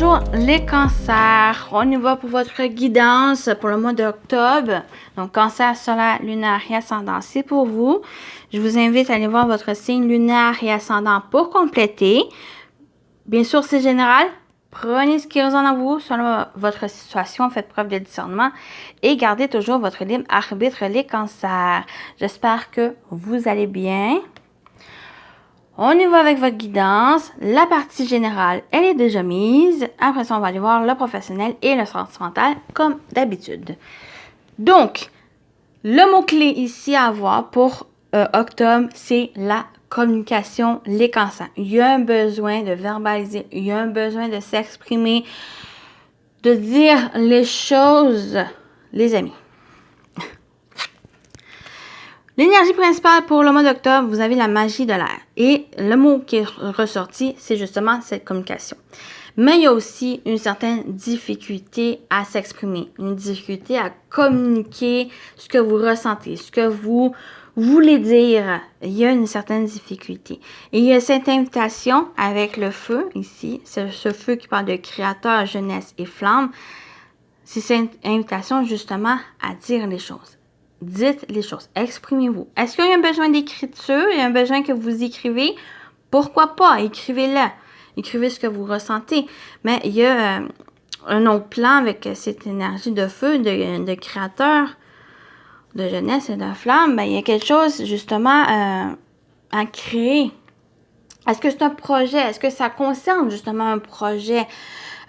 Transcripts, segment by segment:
Bonjour les cancers, on y va pour votre guidance pour le mois d'octobre. Donc cancer solaire, lunaire et ascendant, c'est pour vous. Je vous invite à aller voir votre signe lunaire et ascendant pour compléter. Bien sûr, c'est général. Prenez ce qui résonne en vous selon votre situation, faites preuve de discernement et gardez toujours votre libre arbitre les cancers. J'espère que vous allez bien. On y va avec votre guidance. La partie générale, elle est déjà mise. Après ça, on va aller voir le professionnel et le sentimental comme d'habitude. Donc, le mot-clé ici à avoir pour octobre, c'est la communication, les cancers. Il y a un besoin de verbaliser, il y a un besoin de s'exprimer, de dire les choses, les amis. L'énergie principale pour le mois d'octobre, vous avez la magie de l'air. Et le mot qui est ressorti, c'est justement cette communication. Mais il y a aussi une certaine difficulté à s'exprimer, une difficulté à communiquer ce que vous ressentez, ce que vous voulez dire. Il y a une certaine difficulté. Et il y a cette invitation avec le feu ici, c'est ce feu qui parle de créateur, jeunesse et flamme. C'est cette invitation justement à dire les choses. Dites les choses, exprimez-vous. Est-ce qu'il y a un besoin d'écriture? Il y a un besoin que vous écrivez? Pourquoi pas? Écrivez-le. Écrivez ce que vous ressentez. Mais il y a un autre plan avec cette énergie de feu, de créateur, de jeunesse et de flamme. Ben, il y a quelque chose justement à créer. Est-ce que c'est un projet? Est-ce que ça concerne justement un projet?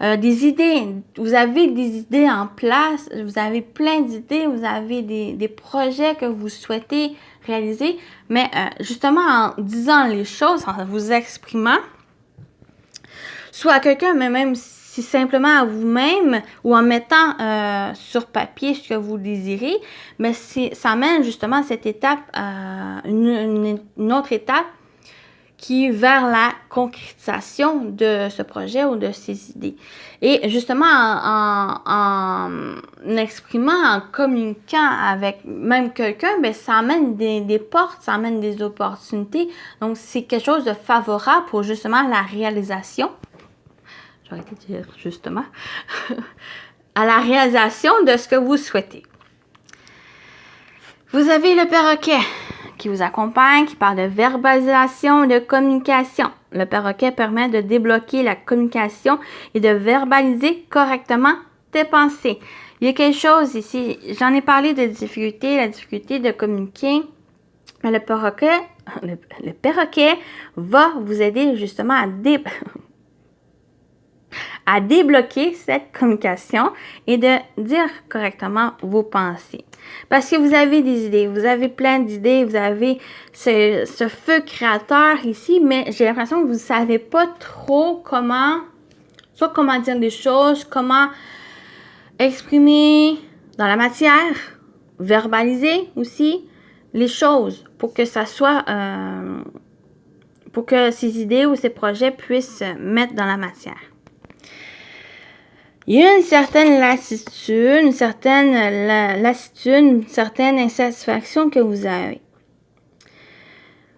Des idées, vous avez des idées en place, vous avez plein d'idées, vous avez des projets que vous souhaitez réaliser, mais justement en disant les choses, en vous exprimant, soit à quelqu'un, mais même si simplement à vous-même ou en mettant sur papier ce que vous désirez, mais ça amène justement à cette étape, une autre étape, qui vers la concrétisation de ce projet ou de ces idées. Et justement, en exprimant, en communiquant avec même quelqu'un, ben, ça amène des portes, ça amène des opportunités. Donc, c'est quelque chose de favorable pour justement la réalisation. J'aurais été dire justement. À la réalisation de ce que vous souhaitez. Vous avez le perroquet qui vous accompagne, qui parle de verbalisation et de communication. Le perroquet permet de débloquer la communication et de verbaliser correctement tes pensées. Il y a quelque chose ici, j'en ai parlé de difficulté, la difficulté de communiquer. Mais le perroquet va vous aider justement à débloquer cette communication et de dire correctement vos pensées. Parce que vous avez des idées, vous avez plein d'idées, vous avez ce feu créateur ici, mais j'ai l'impression que vous ne savez pas trop comment dire les choses, comment exprimer dans la matière, verbaliser aussi les choses pour que ça soit, pour que ces idées ou ces projets puissent se mettre dans la matière. Il y a une certaine lassitude, une certaine insatisfaction que vous avez.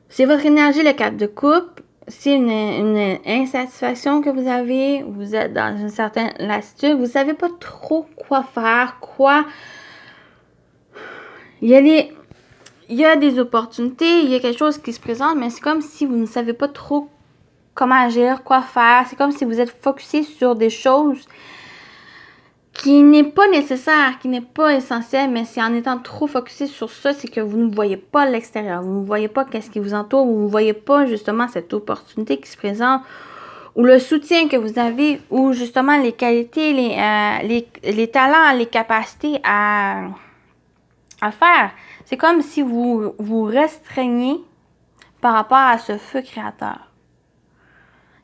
C'est votre énergie, le 4 de coupe. C'est une insatisfaction que vous avez. Vous êtes dans une certaine lassitude. Vous ne savez pas trop quoi faire, Il y a des opportunités, il y a quelque chose qui se présente, mais c'est comme si vous ne savez pas trop comment agir, quoi faire. C'est comme si vous êtes focusé sur des choses qui n'est pas nécessaire, qui n'est pas essentiel, mais c'est en étant trop focusé sur ça, c'est que vous ne voyez pas l'extérieur, vous ne voyez pas qu'est-ce qui vous entoure, vous ne voyez pas justement cette opportunité qui se présente, ou le soutien que vous avez, ou justement les qualités, les talents, les capacités à faire. C'est comme si vous vous restreignez par rapport à ce feu créateur.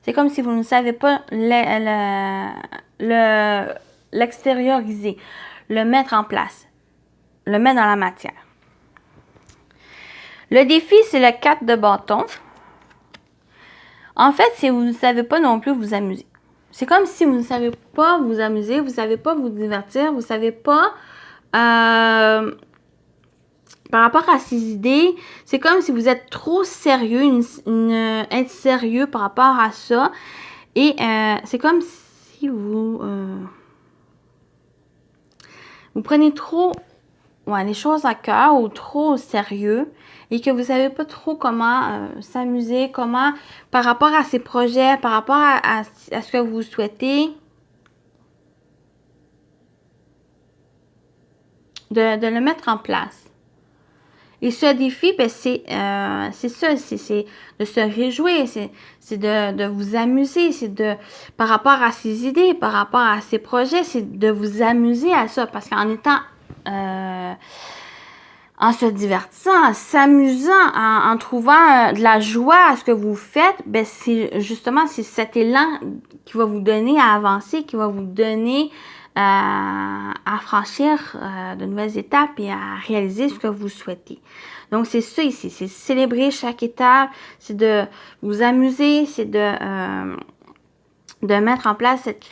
C'est comme si vous ne savez pas l'extérioriser, le mettre en place, le mettre dans la matière. Le défi, c'est le 4 de bâton. En fait, c'est vous ne savez pas non plus vous amuser. C'est comme si vous ne savez pas vous amuser, vous ne savez pas vous divertir, vous ne savez pas par rapport à ces idées, c'est comme si vous êtes trop sérieux, être sérieux par rapport à ça. Et c'est comme si si vous prenez trop les choses à cœur ou trop au sérieux et que vous ne savez pas trop comment s'amuser, comment, par rapport à ces projets, par rapport à ce que vous souhaitez, de le mettre en place. Et ce défi, ben, c'est ça, c'est de se réjouir, c'est de vous amuser, c'est par rapport à ces idées, par rapport à ces projets, c'est de vous amuser à ça. Parce qu'en étant, en se divertissant, en s'amusant, en trouvant de la joie à ce que vous faites, ben, c'est cet élan qui va vous donner à avancer, qui va vous donner à franchir de nouvelles étapes et à réaliser ce que vous souhaitez. Donc, c'est ça ici, c'est célébrer chaque étape, c'est de vous amuser, c'est de mettre en place cette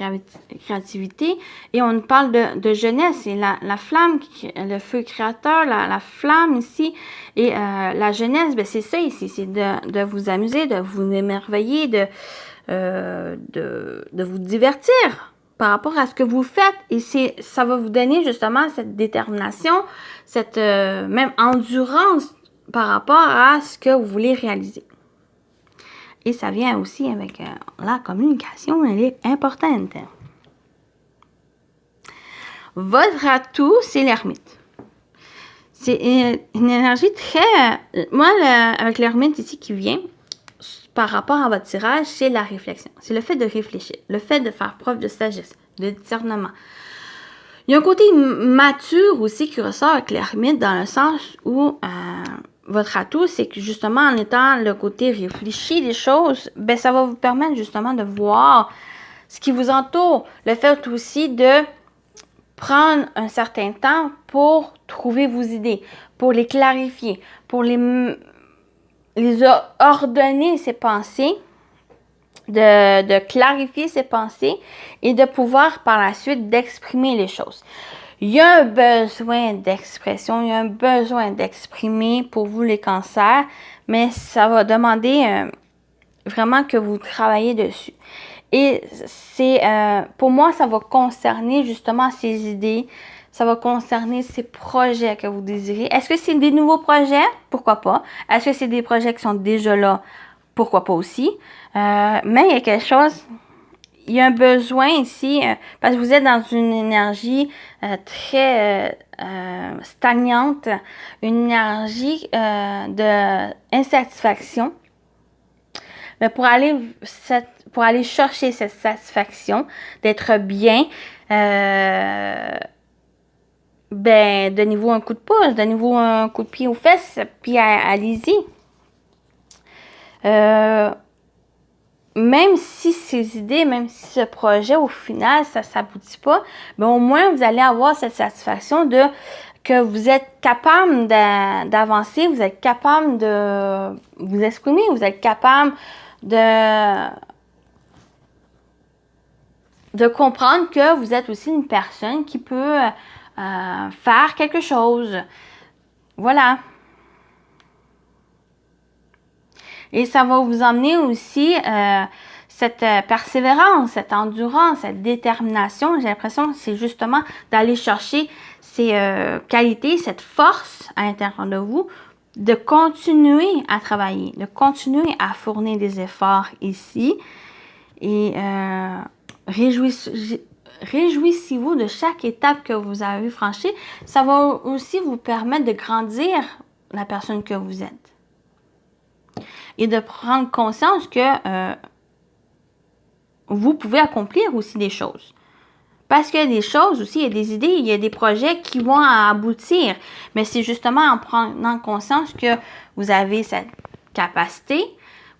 créativité. Et on parle de jeunesse, c'est la flamme, le feu créateur, la flamme ici. Et la jeunesse, ben, c'est ça ici, c'est de vous amuser, de vous émerveiller, de vous divertir par rapport à ce que vous faites. Et ça va vous donner justement cette détermination, cette même endurance par rapport à ce que vous voulez réaliser. Et ça vient aussi avec la communication, elle est importante. Votre atout, c'est l'ermite. C'est une énergie très... moi, avec l'ermite ici qui vient, par rapport à votre tirage, c'est la réflexion. C'est le fait de réfléchir, le fait de faire preuve de sagesse, de discernement. Il y a un côté mature aussi qui ressort avec l'ermite dans le sens où votre atout, c'est que justement en étant le côté réfléchi des choses, ben ça va vous permettre justement de voir ce qui vous entoure. Le fait aussi de prendre un certain temps pour trouver vos idées, pour les clarifier, pour les ordonner ses pensées, de clarifier ses pensées et de pouvoir par la suite d'exprimer les choses. Il y a un besoin d'expression, il y a un besoin d'exprimer pour vous les cancers, mais ça va demander vraiment que vous travaillez dessus. Et c'est, pour moi, ça va concerner justement ces idées, ça va concerner ces projets que vous désirez. Est-ce que c'est des nouveaux projets? Pourquoi pas? Est-ce que c'est des projets qui sont déjà là? Pourquoi pas aussi? Mais il y a quelque chose... Il y a un besoin ici, parce que vous êtes dans une énergie très stagnante, une énergie d'insatisfaction. Mais pour aller chercher cette satisfaction, d'être bien, ben, donnez-vous un coup de pouce, donnez-vous un coup de pied aux fesses, puis allez-y. Même si ces idées, même si ce projet, au final, ça ne s'aboutit pas, mais au moins, vous allez avoir cette satisfaction que vous êtes capable d'avancer, vous êtes capable de vous exprimer, vous êtes capable de comprendre que vous êtes aussi une personne qui peut faire quelque chose. Voilà. Et ça va vous emmener aussi cette persévérance, cette endurance, cette détermination. J'ai l'impression que c'est justement d'aller chercher ces qualités, cette force à l'intérieur de vous, de continuer à travailler, de continuer à fournir des efforts ici. Et réjouissez-vous de chaque étape que vous avez franchie. Ça va aussi vous permettre de grandir la personne que vous êtes. Et de prendre conscience que vous pouvez accomplir aussi des choses. Parce qu'il y a des choses aussi, il y a des idées, il y a des projets qui vont aboutir. Mais c'est justement en prenant conscience que vous avez cette capacité,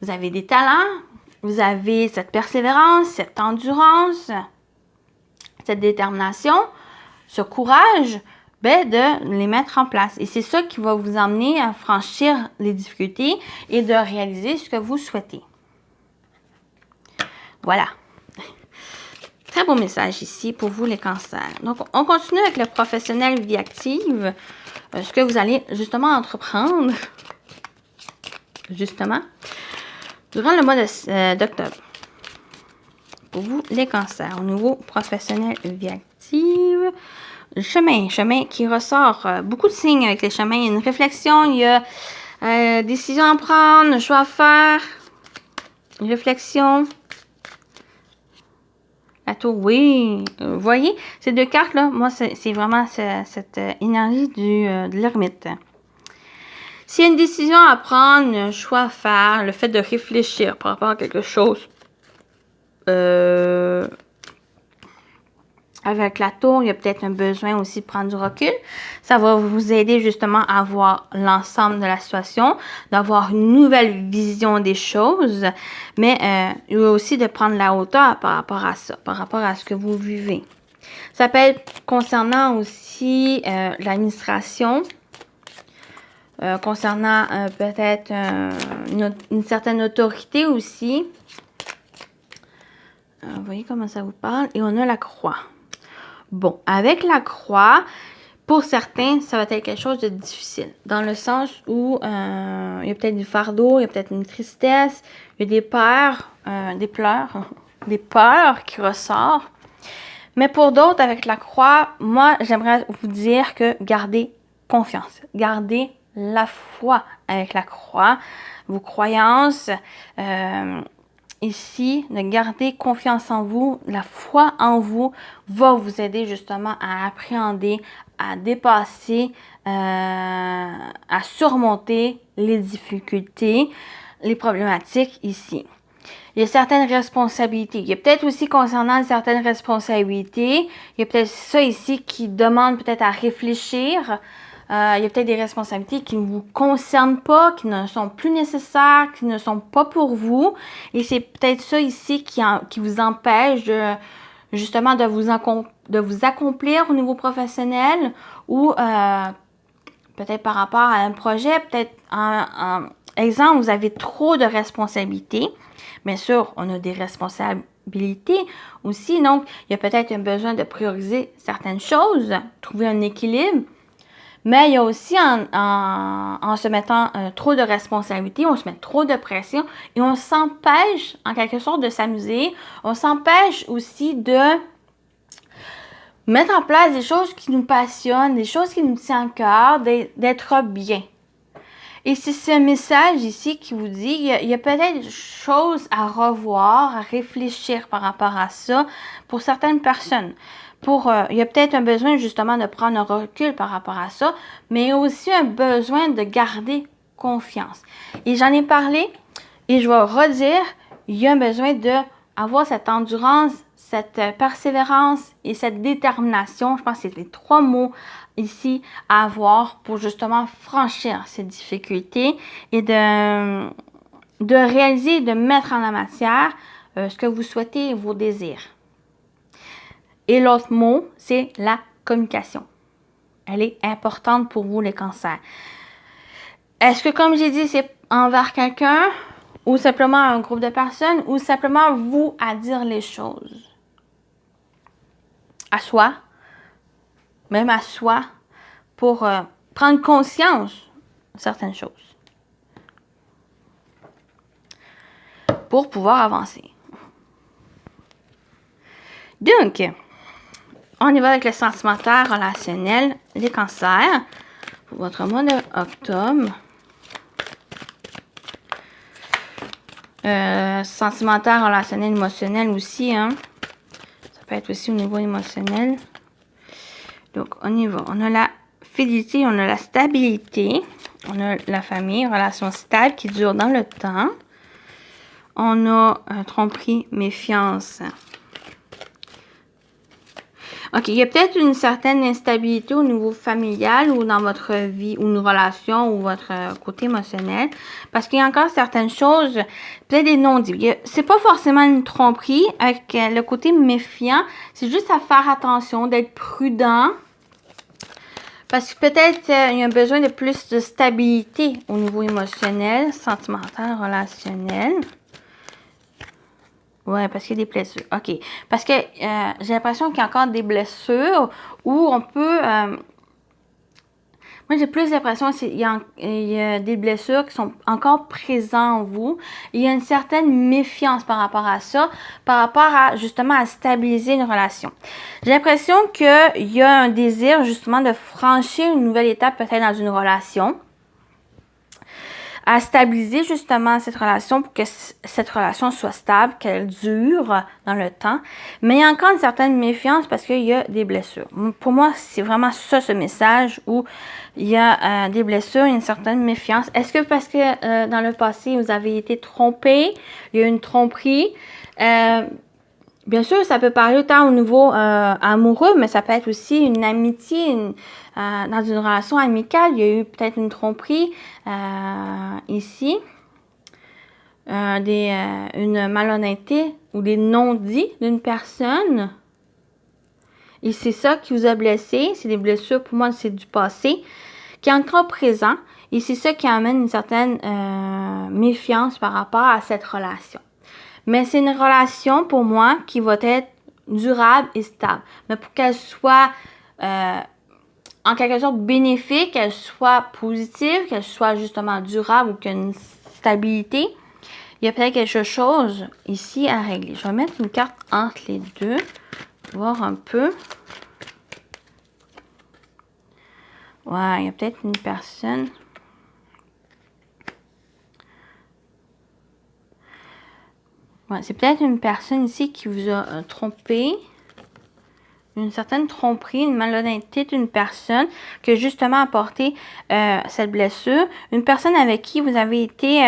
vous avez des talents, vous avez cette persévérance, cette endurance, cette détermination, ce courage, ben, de les mettre en place. Et c'est ça qui va vous emmener à franchir les difficultés et de réaliser ce que vous souhaitez. Voilà. Très beau message ici pour vous les cancers. Donc, on continue avec le professionnel vie active. Ce que vous allez justement entreprendre, justement, durant le mois d'octobre. pour vous, les cancers. Au niveau professionnel, vie active, chemin qui ressort. Beaucoup de signes avec les chemins. Il y a une réflexion, il y a décision à prendre, choix à faire, une réflexion. La tour, oui. Vous voyez, ces deux cartes-là, moi, c'est vraiment cette énergie de l'ermite. S'il y a une décision à prendre, un choix à faire, le fait de réfléchir par rapport à quelque chose, avec la tour, il y a peut-être un besoin aussi de prendre du recul. Ça va vous aider justement à voir l'ensemble de la situation, d'avoir une nouvelle vision des choses, mais il y a aussi de prendre la hauteur par rapport à ça, par rapport à ce que vous vivez. Ça peut être concernant aussi l'administration, concernant peut-être une certaine autorité aussi. Vous voyez comment ça vous parle? Et on a la croix. Bon, avec la croix, pour certains, ça va être quelque chose de difficile. Dans le sens où il y a peut-être du fardeau, il y a peut-être une tristesse, il y a des peurs, des peurs qui ressortent. Mais pour d'autres, avec la croix, moi, j'aimerais vous dire que gardez confiance. Gardez la foi avec la croix, vos croyances. Ici, de garder confiance en vous, la foi en vous va vous aider justement à appréhender, à dépasser, à surmonter les difficultés, les problématiques ici. Il y a certaines responsabilités. Il y a peut-être aussi concernant certaines responsabilités, il y a peut-être ça ici qui demande peut-être à réfléchir. Il y a peut-être des responsabilités qui ne vous concernent pas, qui ne sont plus nécessaires, qui ne sont pas pour vous. Et c'est peut-être ça ici qui vous empêche justement de vous accomplir au niveau professionnel ou peut-être par rapport à un projet, peut-être exemple, vous avez trop de responsabilités. Bien sûr, on a des responsabilités aussi, donc il y a peut-être un besoin de prioriser certaines choses, trouver un équilibre. Mais il y a aussi en se mettant trop de responsabilités, on se met trop de pression et on s'empêche en quelque sorte de s'amuser. On s'empêche aussi de mettre en place des choses qui nous passionnent, des choses qui nous tiennent à cœur, d'être bien. Et c'est ce message ici qui vous dit, il y a peut-être des choses à revoir, à réfléchir par rapport à ça pour certaines personnes. Il y a peut-être un besoin justement de prendre un recul par rapport à ça, mais il y a aussi un besoin de garder confiance. Et j'en ai parlé et je vais redire, il y a un besoin d'avoir cette endurance, cette persévérance et cette détermination. Je pense que c'est les trois mots ici à avoir pour justement franchir ces difficultés et de réaliser, de mettre en la matière ce que vous souhaitez et vos désirs. Et l'autre mot, c'est la communication. Elle est importante pour vous, les cancers. Est-ce que, comme j'ai dit, c'est envers quelqu'un ou simplement un groupe de personnes ou simplement vous à dire les choses? À soi, même à soi, pour prendre conscience de certaines choses. Pour pouvoir avancer. Donc, on y va avec le sentimentaire, relationnel, les cancers. Pour votre mois d'octobre. Sentimentaire, relationnel, émotionnel aussi. Hein. Ça peut être aussi au niveau émotionnel. Donc, on y va. On a la fidélité, on a la stabilité. On a la famille, relation stable qui dure dans le temps. On a tromperie, méfiance. OK, il y a peut-être une certaine instabilité au niveau familial ou dans votre vie, ou une relation, ou votre côté émotionnel. Parce qu'il y a encore certaines choses, peut-être des non-dits. C'est pas forcément une tromperie avec le côté méfiant. C'est juste à faire attention, d'être prudent. Parce que peut-être il y a un besoin de plus de stabilité au niveau émotionnel, sentimental, relationnel. Ouais, parce qu'il y a des blessures. OK. Parce que j'ai l'impression qu'il y a encore des blessures où on peut... moi, Moi, j'ai plus l'impression qu'il y a des blessures qui sont encore présentes en vous. Il y a une certaine méfiance par rapport à ça, par rapport à, justement, à stabiliser une relation. J'ai l'impression qu'il y a un désir, justement, de franchir une nouvelle étape, peut-être dans une relation, à stabiliser justement cette relation pour que cette relation soit stable, qu'elle dure dans le temps. Mais il y a encore une certaine méfiance parce qu'il y a des blessures. Pour moi, c'est vraiment ça, ce message où il y a des blessures, une certaine méfiance. Est-ce que parce que dans le passé, vous avez été trompé, il y a une tromperie? Bien sûr, ça peut parler autant au niveau amoureux, mais ça peut être aussi une amitié, dans une relation amicale. Il y a eu peut-être une tromperie ici, une malhonnêteté ou des non-dits d'une personne. Et c'est ça qui vous a blessé. C'est des blessures, pour moi, c'est du passé, qui est encore présent. Et c'est ça qui amène une certaine méfiance par rapport à cette relation. Mais c'est une relation, pour moi, qui va être durable et stable. Mais pour qu'elle soit, en quelque sorte, bénéfique, qu'elle soit positive, qu'elle soit justement durable ou qu'il y ait une stabilité, il y a peut-être quelque chose ici à régler. Je vais mettre une carte entre les deux, voir un peu. Ouais, il y a peut-être une personne... Ouais, c'est peut-être une personne ici qui vous a trompé. Une certaine tromperie, une malhonnêteté d'une personne qui a justement apporté cette blessure. Une personne avec qui vous avez été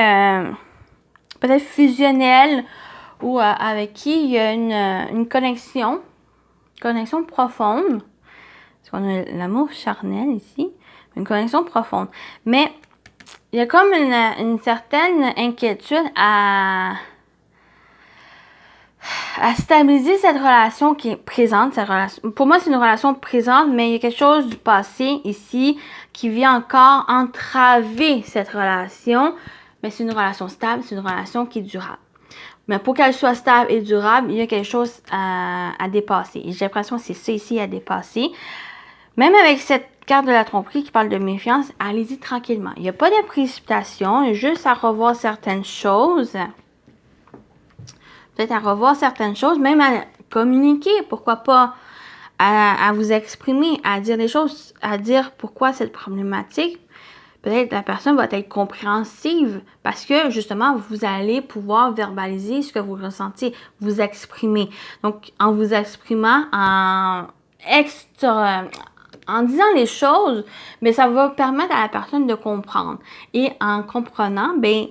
peut-être fusionnel ou avec qui il y a une connexion profonde. Parce qu'on a l'amour charnel ici. Une connexion profonde. Mais il y a comme une certaine inquiétude à stabiliser cette relation qui est présente. Cette relation, pour moi, c'est une relation présente, mais il y a quelque chose du passé ici qui vient encore entraver cette relation. Mais c'est une relation stable, c'est une relation qui est durable. Mais pour qu'elle soit stable et durable, il y a quelque chose à dépasser. Et j'ai l'impression que c'est ça ici à dépasser. Même avec cette carte de la tromperie qui parle de méfiance, allez-y tranquillement. Il n'y a pas de précipitation, il y a juste à revoir certaines choses. Peut-être à revoir certaines choses, même à communiquer, pourquoi pas, à vous exprimer, à dire des choses, à dire pourquoi cette problématique. Peut-être la personne va être compréhensive parce que justement, vous allez pouvoir verbaliser ce que vous ressentez, vous exprimer. Donc, en vous exprimant, en disant les choses, mais ça va permettre à la personne de comprendre. Et en comprenant, ben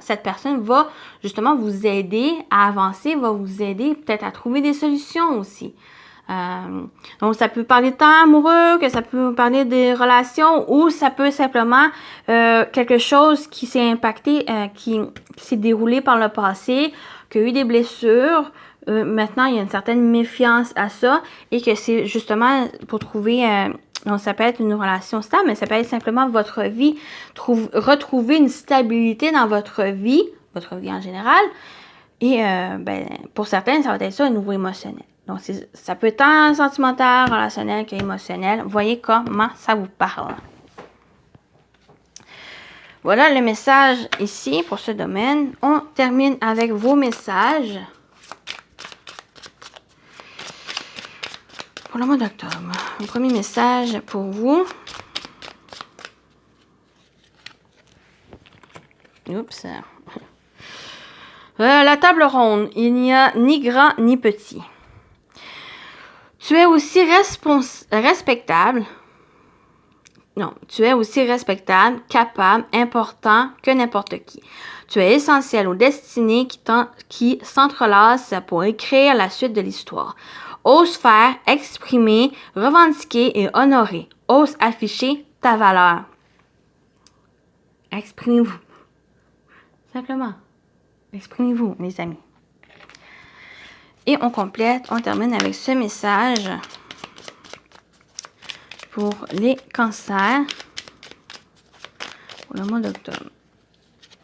cette personne va justement vous aider à avancer, va vous aider peut-être à trouver des solutions aussi. Donc, ça peut parler de temps amoureux, que ça peut parler des relations, ou ça peut simplement quelque chose qui s'est impacté, qui s'est déroulé par le passé, qui a eu des blessures. Maintenant, il y a une certaine méfiance à ça et que c'est justement pour trouver, donc ça peut être une relation stable, mais ça peut être simplement votre vie, retrouver une stabilité dans votre vie en général. Et pour certains, ça va être ça, un niveau émotionnel. Donc, ça peut être tant sentimental, relationnel qu'émotionnel. Voyez comment ça vous parle. Voilà le message ici pour ce domaine. On termine avec vos messages. Pour le mois d'octobre, le premier message pour vous. Oups. La table ronde, il n'y a ni grand ni petit. Tu es aussi respectable. Non, tu es aussi respectable, capable, important que n'importe qui. Tu es essentiel aux destinées qui s'entrelacent pour écrire la suite de l'histoire. Ose faire, exprimer, revendiquer et honorer. Ose afficher ta valeur. Exprimez-vous. Simplement. Exprimez-vous, les amis. Et on complète, on termine avec ce message pour les cancers pour le mois d'octobre.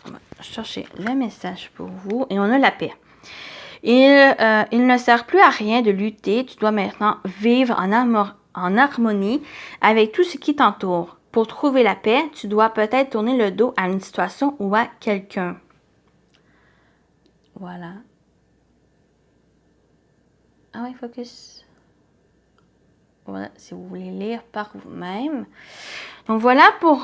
On va chercher le message pour vous et on a la paix. Il ne sert plus à rien de lutter, tu dois maintenant vivre en harmonie avec tout ce qui t'entoure. Pour trouver la paix, tu dois peut-être tourner le dos à une situation ou à quelqu'un. Voilà. Ah oui, focus. Voilà, si vous voulez lire par vous-même. Donc voilà pour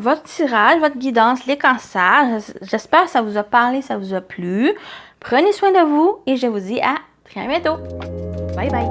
votre tirage, votre guidance, les cancers. J'espère que ça vous a parlé, ça vous a plu. Prenez soin de vous et je vous dis à très bientôt. Bye bye.